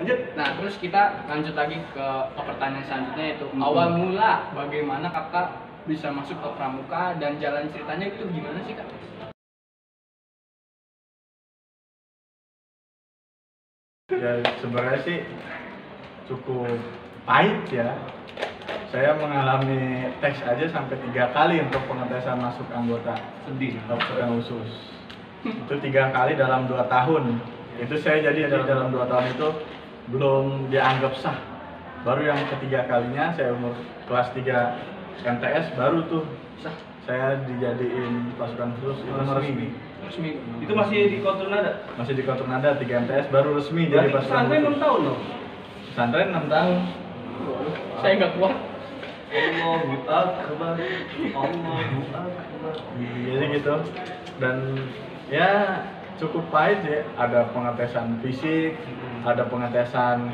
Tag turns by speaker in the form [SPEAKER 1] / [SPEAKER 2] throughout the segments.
[SPEAKER 1] Lanjut.
[SPEAKER 2] Nah, terus kita lanjut lagi ke pertanyaan selanjutnya, yaitu awal mula bagaimana kakak bisa masuk ke pramuka dan jalan ceritanya itu gimana sih kak?
[SPEAKER 3] Ya sebenarnya sih cukup pahit ya. Saya mengalami tes aja sampai 3 kali untuk pengetesan masuk anggota pasukan khusus. Itu 3 kali dalam 2 tahun. Itu saya jadi dalam 2 tahun itu belum dianggap sah. Baru yang ketiga kalinya saya umur kelas 3 MTS baru tuh sah. Saya dijadiin pasukan khusus itu resmi.
[SPEAKER 1] Itu masih di Kontrunada?
[SPEAKER 3] Masih di Kontrunada 3 MTS baru resmi jadi pasukan
[SPEAKER 1] sampai
[SPEAKER 3] khusus.
[SPEAKER 1] 6 tahun loh.
[SPEAKER 3] Pesantren 6 tahun.
[SPEAKER 2] Saya nggak kuat.
[SPEAKER 1] Allahu Akbar. Allahu Akbar.
[SPEAKER 3] Jadi gitu. Dan ya cukup pahit ya, ada pengetesan fisik, ada pengetesan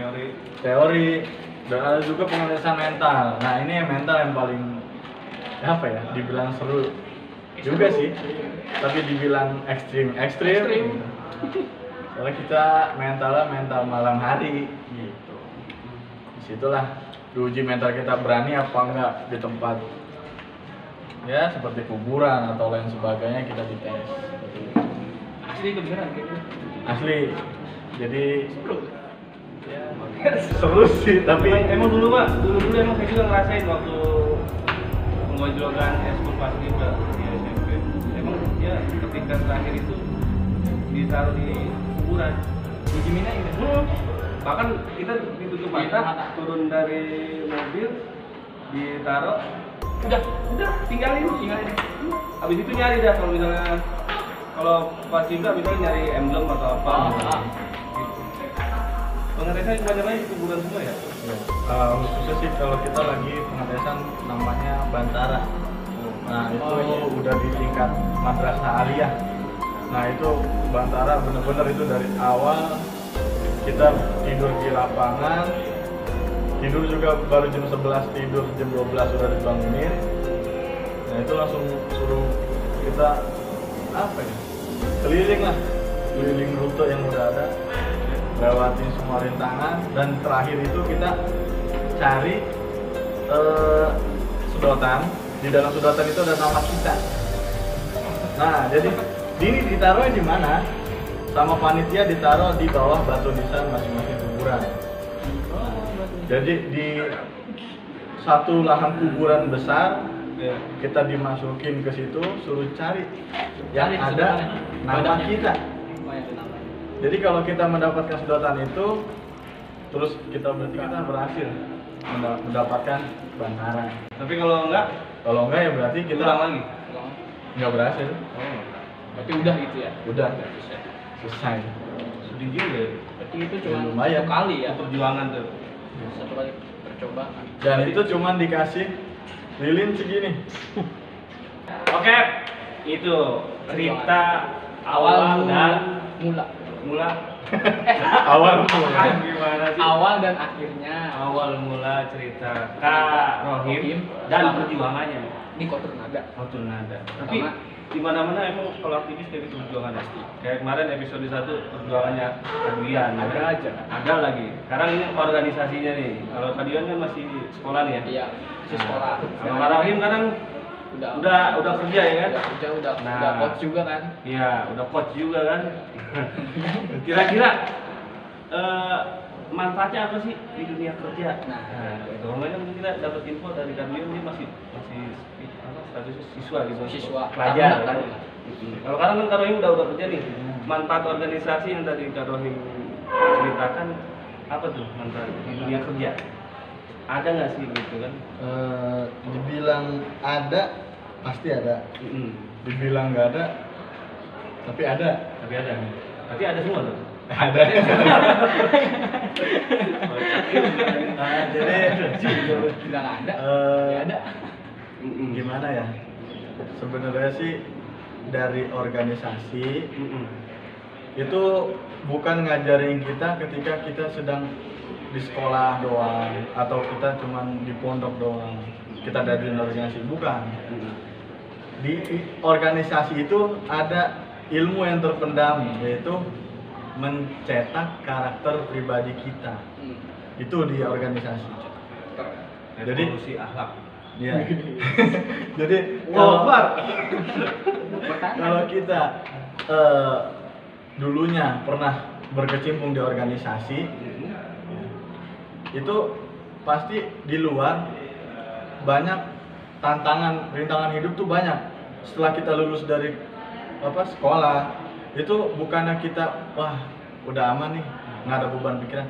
[SPEAKER 3] teori, dan ada juga pengetesan mental. Nah ini yang mental yang paling apa ya, dibilang seru juga sih, tapi dibilang ekstrim. Soalnya kita mental malam hari gitu. Disitulah diuji mental kita berani apa enggak di tempat ya seperti kuburan atau lain sebagainya, kita dites.
[SPEAKER 1] Asli kebenaran gitu.
[SPEAKER 3] Asli. Jadi seru sih, tapi
[SPEAKER 1] emang dulu emang saya juga ngerasain waktu penggojlokan eskul paskibra di SMP. Emang ya ketika terakhir itu ditaruh di kuburan.
[SPEAKER 2] Uji mina ini.
[SPEAKER 1] Bahkan kita ditutup mata, turun dari mobil, ditaruh, udah tinggalin. Habis itu nyari dah kalau pas juga misalnya nyari emblem atau apa. Gitu. Pengetesan kebanyakan di kuburan semua ya?
[SPEAKER 3] khususnya sih kalau kita lagi pengetesan namanya Bantara. Nah itu udah di tingkat madrasah aliyah. Nah itu Bantara bener-bener itu dari awal kita tidur di lapangan, tidur juga baru jam 11 tidur, jam 12 sudah dibangunin. Nah itu langsung suruh kita apa ya, keliling rute yang udah ada, lewatin semua rintangan, dan terakhir itu kita cari sedotan. Di dalam sedotan itu ada nama kita. Nah jadi ini ditaruhnya di mana? Sama panitia ditaruh di bawah batu nisan masing-masing kuburan. Jadi di satu lahan kuburan besar kita dimasukin ke situ, suruh cari yang ada nama kita. Jadi kalau kita mendapatkan sedotan itu, terus kita berhasil mendapatkan Bantara.
[SPEAKER 1] Tapi kalau enggak
[SPEAKER 3] ya berarti kita
[SPEAKER 1] ulang lagi.
[SPEAKER 3] nggak berhasil.
[SPEAKER 2] Berarti udah gitu ya?
[SPEAKER 3] Udah selesai.
[SPEAKER 1] Sedih juga ya.
[SPEAKER 2] Berarti itu cuma
[SPEAKER 3] lumayan.
[SPEAKER 2] 1 kali ya?
[SPEAKER 1] Perjuangan tuh.
[SPEAKER 2] 1 kali percobaan.
[SPEAKER 3] Dan itu cuman dikasih lilin segini.
[SPEAKER 1] Oke, itu cerita awal dan mula.
[SPEAKER 3] Awal mula.
[SPEAKER 1] Gimana sih?
[SPEAKER 2] Awal dan akhirnya.
[SPEAKER 1] Awal mula cerita Kak Rohim dan perjuangannya.
[SPEAKER 2] Ini Kontrunada.
[SPEAKER 1] Nada. Tapi di mana-mana emang kalau aktivis kayak gitu perjuangan pasti. Kayak kemarin episode 1 perjuangannya Kadian.
[SPEAKER 2] Ada aja.
[SPEAKER 1] Ada lagi. Sekarang ini organisasinya nih. Kalau Kadian kan masih sekolah nih ya.
[SPEAKER 2] Iya, masih sekolah.
[SPEAKER 1] Kalau Kak Rohim sekarang udah kerja ya kan?
[SPEAKER 2] Udah kerja, udah coach juga kan?
[SPEAKER 1] Iya, udah coach juga kan. Kira-kira manfaatnya apa sih di dunia kerja? Nah, itu makanya mungkin kita dapat info dari Kadian, dia masih apa statusnya siswa gitu.
[SPEAKER 2] Siswa.
[SPEAKER 1] Pelajar. Kalau sekarang kan Kak Rohim udah kerja nih. Manfaat organisasi yang tadi Kak Rohim ceritakan apa tuh manfaat di dunia kerja? Ada nggak sih gitu kan?
[SPEAKER 3] Dibilang ada, pasti ada. Dibilang nggak ada, tapi ada.
[SPEAKER 1] Tapi ada semua tuh.
[SPEAKER 3] Ada. Jadi
[SPEAKER 2] Bilang ada. Ya ada.
[SPEAKER 3] Gimana ya? Sebenarnya sih dari organisasi itu bukan ngajarin kita ketika kita sedang di sekolah doang atau kita cuman di pondok doang, kita dari organisasi, bukan. Di organisasi itu ada ilmu yang terpendam, yaitu mencetak karakter pribadi kita. Itu di organisasi. Jadi
[SPEAKER 1] revolusi akhlak.
[SPEAKER 3] ya. Jadi kalau kita dulunya pernah berkecimpung di organisasi, itu pasti di luar banyak rintangan hidup tuh banyak. Setelah kita lulus dari sekolah, itu bukannya kita wah udah aman nih, nggak ada beban pikiran.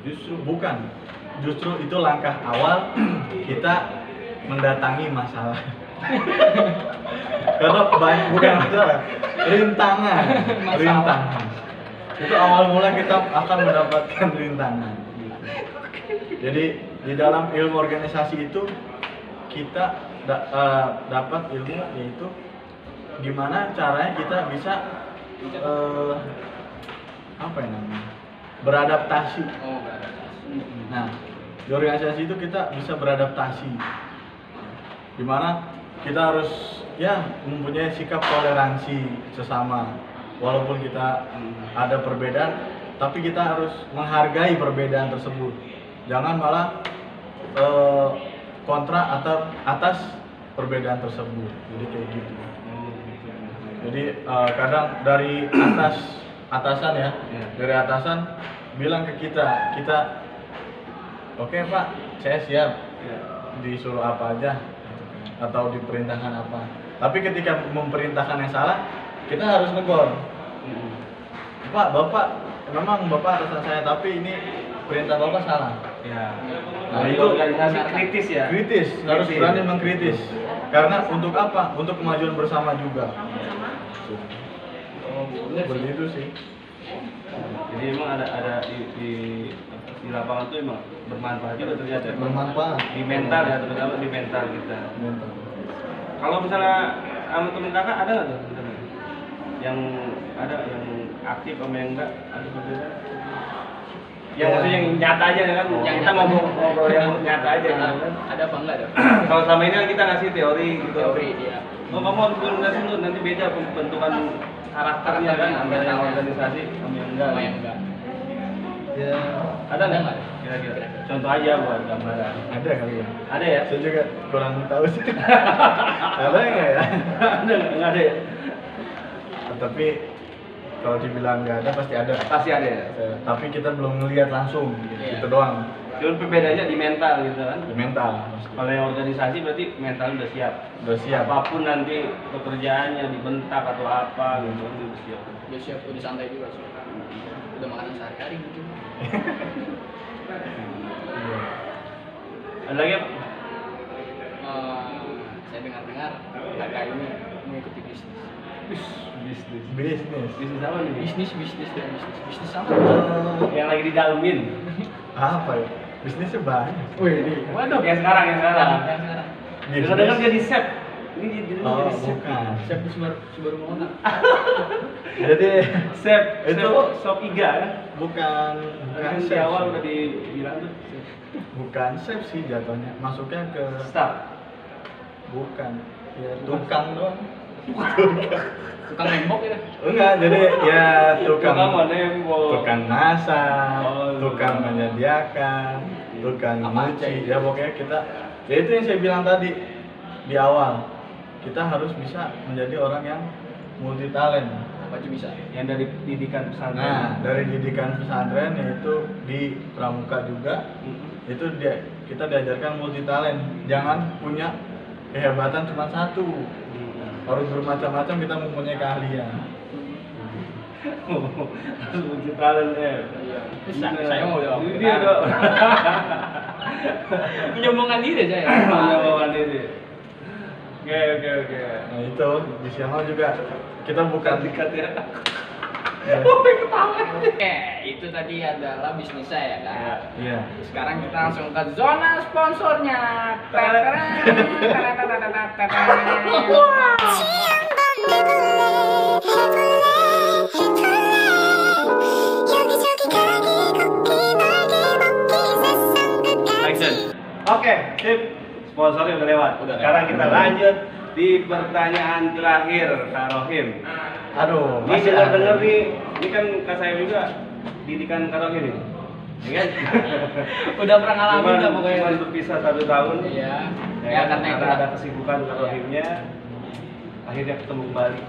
[SPEAKER 3] Justru bukan, justru itu langkah awal kita mendatangi masalah. Karena bukan masalah, rintangan. Itu awal mula kita akan mendapatkan rintangan. Jadi di dalam ilmu organisasi itu kita dapat ilmu, yaitu gimana caranya kita bisa beradaptasi. Nah, di organisasi itu kita bisa beradaptasi, dimana kita harus mempunyai sikap toleransi sesama, walaupun kita ada perbedaan, tapi kita harus menghargai perbedaan tersebut. Jangan malah kontra atau atas perbedaan tersebut. Jadi kayak gitu. Jadi kadang dari atasan ya, dari atasan bilang ke kita oke Pak, saya siap disuruh apa aja atau diperintahkan apa. Tapi ketika memerintahkan yang salah, kita harus negor. Pak, Bapak, memang Bapak atasan saya, tapi ini perintah Bapak salah.
[SPEAKER 1] Ya.
[SPEAKER 3] Nah, itu
[SPEAKER 1] organisasi kritis ya.
[SPEAKER 3] Kritis, harus berani mengkritis. Karena untuk apa? Untuk kemajuan bersama juga. Seperti itu sih.
[SPEAKER 1] Jadi emang ada di lapangan tuh emang bermanfaat juga ternyata.
[SPEAKER 3] Bermanfaat.
[SPEAKER 1] Di mental ya, terutama di mental kita.
[SPEAKER 3] Mental.
[SPEAKER 1] Kalau misalnya sama temen kakak ada nggak tuh yang aktif sama yang enggak, ada perbedaan? Yang maksudnya yang nyata aja kan, yang kita ngobrol yang nyata aja kan.
[SPEAKER 2] Ada apa enggak ada?
[SPEAKER 1] Kalau selama ini kan kita ngasih teori gitu.
[SPEAKER 2] Teori dia.
[SPEAKER 1] Oh, kamu harus organisasi lu, nanti beda pembentukan karakternya kan antara yang organisasi sama yang enggak.
[SPEAKER 2] Sama yang enggak.
[SPEAKER 3] Ya,
[SPEAKER 1] Ada nggak? Kira-kira. Contoh aja buat gambaran.
[SPEAKER 3] ada kali ya.
[SPEAKER 1] Ada ya?
[SPEAKER 3] Saya juga kurang tahu sih. Ada nggak ya?
[SPEAKER 1] Nggak ada ya?
[SPEAKER 3] Tapi kalau dibilang nggak ada pasti ada.
[SPEAKER 1] Pasti ada ya.
[SPEAKER 3] Tapi kita belum ngelihat langsung,
[SPEAKER 2] Iya.
[SPEAKER 3] gitu doang.
[SPEAKER 1] Cuma perbedaannya di mental gitu kan.
[SPEAKER 3] Di mental.
[SPEAKER 1] Kalau yang organisasi berarti mental udah siap.
[SPEAKER 3] Udah siap.
[SPEAKER 1] Apapun nanti pekerjaannya dibentak atau apa gitu kan udah siap.
[SPEAKER 2] Udah siap, udah santai juga sih. Udah makanan sehari-hari gitu.
[SPEAKER 3] Iya.
[SPEAKER 1] Ada lagi apa?
[SPEAKER 2] Saya dengar-dengar kakak ini mengikuti bisnis.
[SPEAKER 3] Bisnis.
[SPEAKER 1] Bisnis apa nih?
[SPEAKER 2] Bisnis sama.
[SPEAKER 1] Yang lagi didalemin.
[SPEAKER 3] Apa ya? Bisnisnya banyak.
[SPEAKER 2] Wih, ini. Waduh.
[SPEAKER 1] Yang sekarang.
[SPEAKER 2] Yang sekarang.
[SPEAKER 1] Dengar jadi chef. Ini jadi
[SPEAKER 3] Oh,
[SPEAKER 1] chef.
[SPEAKER 3] bukan.
[SPEAKER 2] Siap Subaru Moana.
[SPEAKER 3] Jadi
[SPEAKER 1] Chef
[SPEAKER 3] itu
[SPEAKER 1] Shop Iga kan?
[SPEAKER 3] bukan
[SPEAKER 1] Kan di
[SPEAKER 3] chef
[SPEAKER 1] awal
[SPEAKER 3] sih.
[SPEAKER 1] udah dibilang tuh
[SPEAKER 3] Bukan chef sih jatuhnya. Masuknya ke
[SPEAKER 1] staff.
[SPEAKER 3] bukan. Ya tukang doang.
[SPEAKER 2] Tukang nembok ya.
[SPEAKER 3] Enggak, jadi ya tukang
[SPEAKER 1] nembok.
[SPEAKER 3] tukang masak,
[SPEAKER 1] Oh,
[SPEAKER 3] tukang menyediakan, tukang
[SPEAKER 2] Apa aja
[SPEAKER 3] nyuci.
[SPEAKER 2] itu?
[SPEAKER 3] Ya pokoknya kita, ya itu yang saya bilang tadi di awal. Kita harus bisa menjadi orang yang multi talent.
[SPEAKER 2] Apa aja bisa.
[SPEAKER 1] Yang dari didikan pesantren.
[SPEAKER 3] Nah, dari didikan pesantren yaitu di pramuka juga, itu kita diajarkan multi talent. Jangan punya kehebatan cuma satu. Harus bermacam-macam, kita mempunyai keahlian.
[SPEAKER 1] Harus multi talent ya.
[SPEAKER 2] Saya mau jawab.
[SPEAKER 1] Dia dong.
[SPEAKER 2] Menyombongkan diri saya.
[SPEAKER 1] Menyombongkan diri. Oke.
[SPEAKER 3] Nah itu di sana juga kita bukan
[SPEAKER 1] Dikat ya.
[SPEAKER 2] Oke, itu tadi adalah bisnis saya kan.
[SPEAKER 3] Iya.
[SPEAKER 2] Sekarang kita langsung ke zona sponsornya.
[SPEAKER 1] Action. Oke, sip. Sponsornya udah lewat.
[SPEAKER 2] Udah
[SPEAKER 1] Sekarang
[SPEAKER 2] lewat.
[SPEAKER 1] kita lanjut di pertanyaan terakhir Kak Rohim.
[SPEAKER 3] Aduh,
[SPEAKER 1] Ini dengar nih, ini kan Kak saya juga didikan Kak Rohim ini. Ya kan?
[SPEAKER 2] Udah pernah ngalamin
[SPEAKER 1] Cuman-
[SPEAKER 2] dah pokoknya.
[SPEAKER 1] cuman berpisah 1 tahun.
[SPEAKER 2] Iya.
[SPEAKER 1] Ya,
[SPEAKER 2] Ya
[SPEAKER 1] kan?
[SPEAKER 2] karena itu.
[SPEAKER 1] Ada kesibukan Kak Rohimnya. Akhirnya ketemu kembali.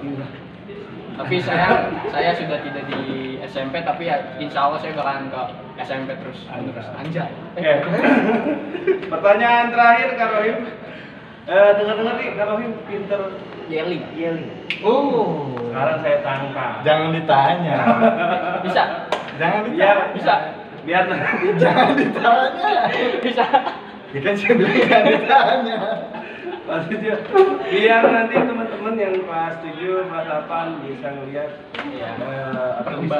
[SPEAKER 2] Tapi saya sudah tidak di SMP, tapi ya insya Allah saya bakalan ke SMP terus. Anjay.
[SPEAKER 1] Oke. Pertanyaan terakhir Kak Rohim. Dengar-dengar nih Kak Rohim pinter
[SPEAKER 2] Yelling.
[SPEAKER 1] yelling.
[SPEAKER 3] Oh.
[SPEAKER 1] Sekarang saya tangkap.
[SPEAKER 3] Jangan ditanya.
[SPEAKER 2] Bisa.
[SPEAKER 3] Jangan
[SPEAKER 1] Biar
[SPEAKER 3] ditanya.
[SPEAKER 2] Bisa.
[SPEAKER 1] biar
[SPEAKER 3] Jangan ditanya.
[SPEAKER 2] Bisa.
[SPEAKER 3] Ya kan saya bilang jangan ditanya.
[SPEAKER 1] maksudnya biar nanti teman-teman yang kelas 7, kelas 8 bisa ngelihat
[SPEAKER 2] Iya.
[SPEAKER 1] apa bisa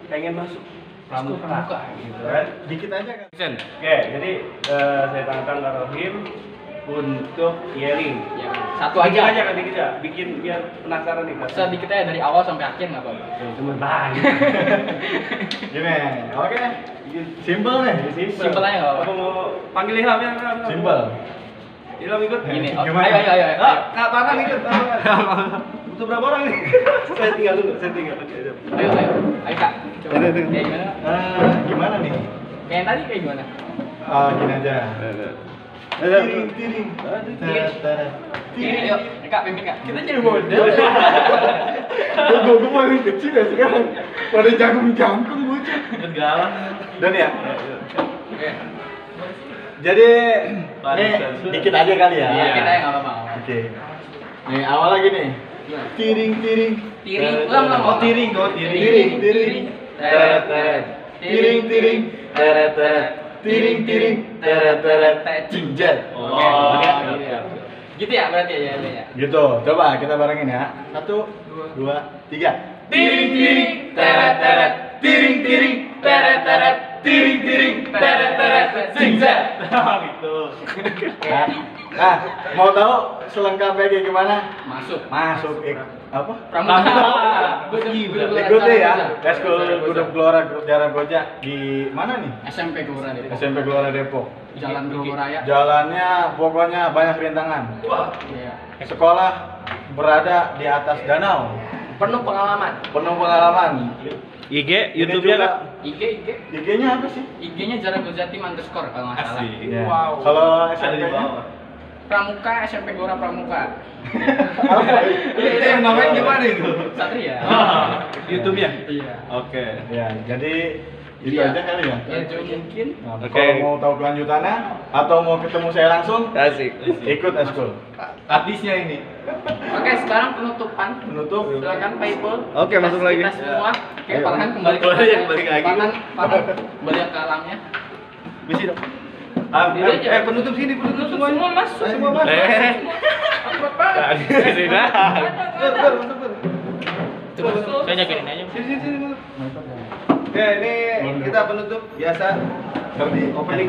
[SPEAKER 1] pengen masuk pramuka
[SPEAKER 2] pramuka.
[SPEAKER 1] gitu kan.
[SPEAKER 3] Dikit aja kan.
[SPEAKER 1] Oke, jadi saya tantang Kak Rohim untuk yelling.
[SPEAKER 2] Ya, satu
[SPEAKER 1] Dikit
[SPEAKER 2] aja.
[SPEAKER 1] aja kan dikit aja, bikin biar penasaran nih Kak.
[SPEAKER 2] Bisa dikit aja dari awal sampai akhir nggak apa-apa.
[SPEAKER 1] Cuma banyak.
[SPEAKER 3] Gini, oke. Simple nih.
[SPEAKER 2] Simpel aja nggak apa-apa.
[SPEAKER 1] Apa mau panggil Ilham ya?
[SPEAKER 3] Simple.
[SPEAKER 1] Ilham ikut.
[SPEAKER 2] Gini,
[SPEAKER 3] Gimana?
[SPEAKER 2] ayo.
[SPEAKER 1] Kak Tangan ikut. Butuh berapa orang nih? saya tinggal dulu.
[SPEAKER 2] Ayo Kak. Coba.
[SPEAKER 3] Ayo,
[SPEAKER 2] Kayak gimana?
[SPEAKER 3] Gimana nih?
[SPEAKER 2] Kayak tadi kayak gimana?
[SPEAKER 3] Gini aja. Tiring, tiring.
[SPEAKER 2] Ini yuk, Kak, pimpin Kak. Kita jadi model.
[SPEAKER 3] Gue paling kecil ya sekarang. Pada jangkung bocah.
[SPEAKER 1] Kegalang.
[SPEAKER 3] Dan ya.
[SPEAKER 2] Oke.
[SPEAKER 3] Jadi nih dikit aja kali ya.
[SPEAKER 2] Iya, kita ya nggak apa-apa.
[SPEAKER 3] Oke. Nih awal lagi nih. Tiring, tiring.
[SPEAKER 2] Tiring, ulang.
[SPEAKER 3] Oh tiring, tiring, tiring. Teret, teret. Tiring, tiring. Teret, teret. Tiring, tiring. Teret, teret. Cinjet.
[SPEAKER 2] Oke, gitu ya. Gitu ya berarti ya.
[SPEAKER 3] Gitu. Coba kita barengin ya. 1, 2, 3.
[SPEAKER 2] Tiring, tiring, teret, teret.
[SPEAKER 3] Tiring, tiring. Teret, teret. Tiring, tiring. Teret, teret. Cinjet.
[SPEAKER 1] Gitu.
[SPEAKER 3] Nah, mau tahu selengkapnya kayak gimana?
[SPEAKER 2] Masuk.
[SPEAKER 3] Masuk apa?
[SPEAKER 2] Pramuka.
[SPEAKER 3] Ikut ya, Eskul Gudeg Gelora Jalan Gojek di mana nih?
[SPEAKER 2] SMP Gelora Depok.
[SPEAKER 3] SMP Gelora Depok.
[SPEAKER 2] Jalan Grogol Raya.
[SPEAKER 3] Jalannya pokoknya banyak rintangan.
[SPEAKER 2] Iya.
[SPEAKER 3] Sekolah berada di atas danau,
[SPEAKER 2] Penuh pengalaman.
[SPEAKER 3] penuh pengalaman.
[SPEAKER 1] IG,
[SPEAKER 3] Ini
[SPEAKER 1] YouTube-nya
[SPEAKER 3] juga-
[SPEAKER 1] Kak.
[SPEAKER 2] IG.
[SPEAKER 3] IG-nya apa sih?
[SPEAKER 2] IG-nya Jalan Gojatim underscore kalau nggak salah.
[SPEAKER 3] Ya.
[SPEAKER 1] Wow.
[SPEAKER 3] Kalau
[SPEAKER 1] Ada di
[SPEAKER 3] SMP-nya?
[SPEAKER 1] bawah.
[SPEAKER 2] Pramuka SMP Gelora Pramuka.
[SPEAKER 3] Itu yang namanya gimana itu?
[SPEAKER 2] Satria.
[SPEAKER 1] YouTube-nya.
[SPEAKER 2] Iya.
[SPEAKER 1] Oke.
[SPEAKER 3] Ya, jadi itu
[SPEAKER 2] Iya.
[SPEAKER 3] aja kali ya.
[SPEAKER 2] Ya mungkin.
[SPEAKER 3] Nah,
[SPEAKER 1] Oke.
[SPEAKER 3] Kalau mau tahu kelanjutannya atau mau ketemu saya langsung,
[SPEAKER 1] Asik.
[SPEAKER 3] ikut Eskul. Artisnya ini.
[SPEAKER 2] Oke, sekarang penutupan.
[SPEAKER 3] Penutup.
[SPEAKER 2] Silakan Pak Ipul.
[SPEAKER 1] Oke, masuk lagi.
[SPEAKER 2] Kita semua. Oke,
[SPEAKER 3] Ayo.
[SPEAKER 2] Farhan kembali ke
[SPEAKER 1] Balik lagi.
[SPEAKER 2] Farhan kembali ke alamnya.
[SPEAKER 1] Misi dong. Penutup sini, penutup
[SPEAKER 2] Semua
[SPEAKER 1] semuanya.
[SPEAKER 2] masuk.
[SPEAKER 1] Semua masuk.
[SPEAKER 2] Apa-apa.
[SPEAKER 1] Sini dah.
[SPEAKER 2] Saya jagain aja.
[SPEAKER 1] Sini. Oke, ini kita penutup biasa.
[SPEAKER 3] Seperti
[SPEAKER 1] Opening.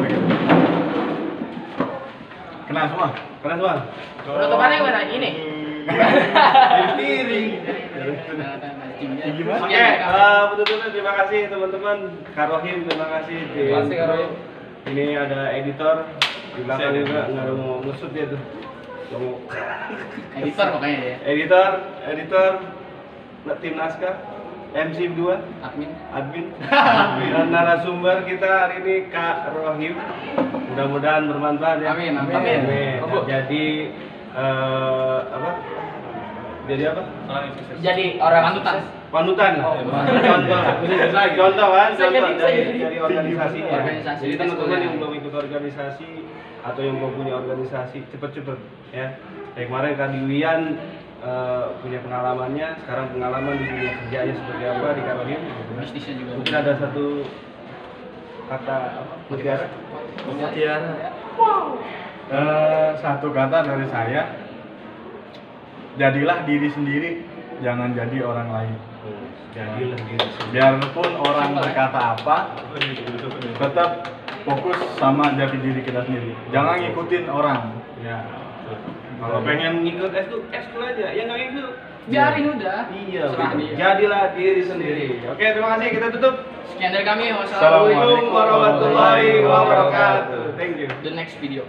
[SPEAKER 3] Kenal semua.
[SPEAKER 1] Kena semua.
[SPEAKER 2] Penutupannya gimana? Ini.
[SPEAKER 1] Piring.
[SPEAKER 3] Gimana?
[SPEAKER 1] Oke, penutupnya terima kasih teman-teman. Kak Rohim, terima kasih.
[SPEAKER 2] Terima kasih, Kak Rohim.
[SPEAKER 1] Ini ada editor di belakang juga, nggak ada mau ngusut dia tuh. Nggak mau.
[SPEAKER 2] Editor pokoknya ya.
[SPEAKER 1] Editor, tim naskah, MC 2,
[SPEAKER 2] Admin.
[SPEAKER 1] admin, dan narasumber kita hari ini Kak Rohim. Mudah-mudahan bermanfaat ya.
[SPEAKER 2] Amin.
[SPEAKER 1] Amin. Jadi apa? Jadi apa?
[SPEAKER 2] Jadi orang panutan.
[SPEAKER 1] Panutan.
[SPEAKER 2] Oh,
[SPEAKER 1] Contoh kan,
[SPEAKER 2] Bisa
[SPEAKER 1] contoh
[SPEAKER 2] jadi.
[SPEAKER 1] dari organisasinya.
[SPEAKER 2] Organisasi.
[SPEAKER 1] Jadi teman-teman yang belum ikut organisasi atau yang belum punya organisasi, cepet-cepet ya. Kayak kemarin Kak Diwian punya pengalamannya, sekarang pengalaman di dunia kerjanya seperti apa di Karohim.
[SPEAKER 2] Bisnisnya juga.
[SPEAKER 1] Mungkin ada satu kata apa? Mutiara.
[SPEAKER 2] Mutiara.
[SPEAKER 3] Satu kata dari saya, jadilah diri sendiri, jangan jadi orang lain.
[SPEAKER 1] Jadilah diri sendiri.
[SPEAKER 3] Biarpun orang berkata apa, tetap fokus sama jati diri kita sendiri. Jangan ngikutin orang. Ya.
[SPEAKER 1] Kalau pengen ngikut eskul aja, ya nggak ngikut.
[SPEAKER 2] Biarin udah.
[SPEAKER 1] Iya,
[SPEAKER 2] Serah
[SPEAKER 1] betul.
[SPEAKER 2] dia.
[SPEAKER 1] Jadilah diri sendiri. Oke, terima kasih. Kita tutup.
[SPEAKER 2] Sekian dari kami.
[SPEAKER 1] Assalamualaikum warahmatullahi wabarakatuh. Thank you.
[SPEAKER 2] The next video.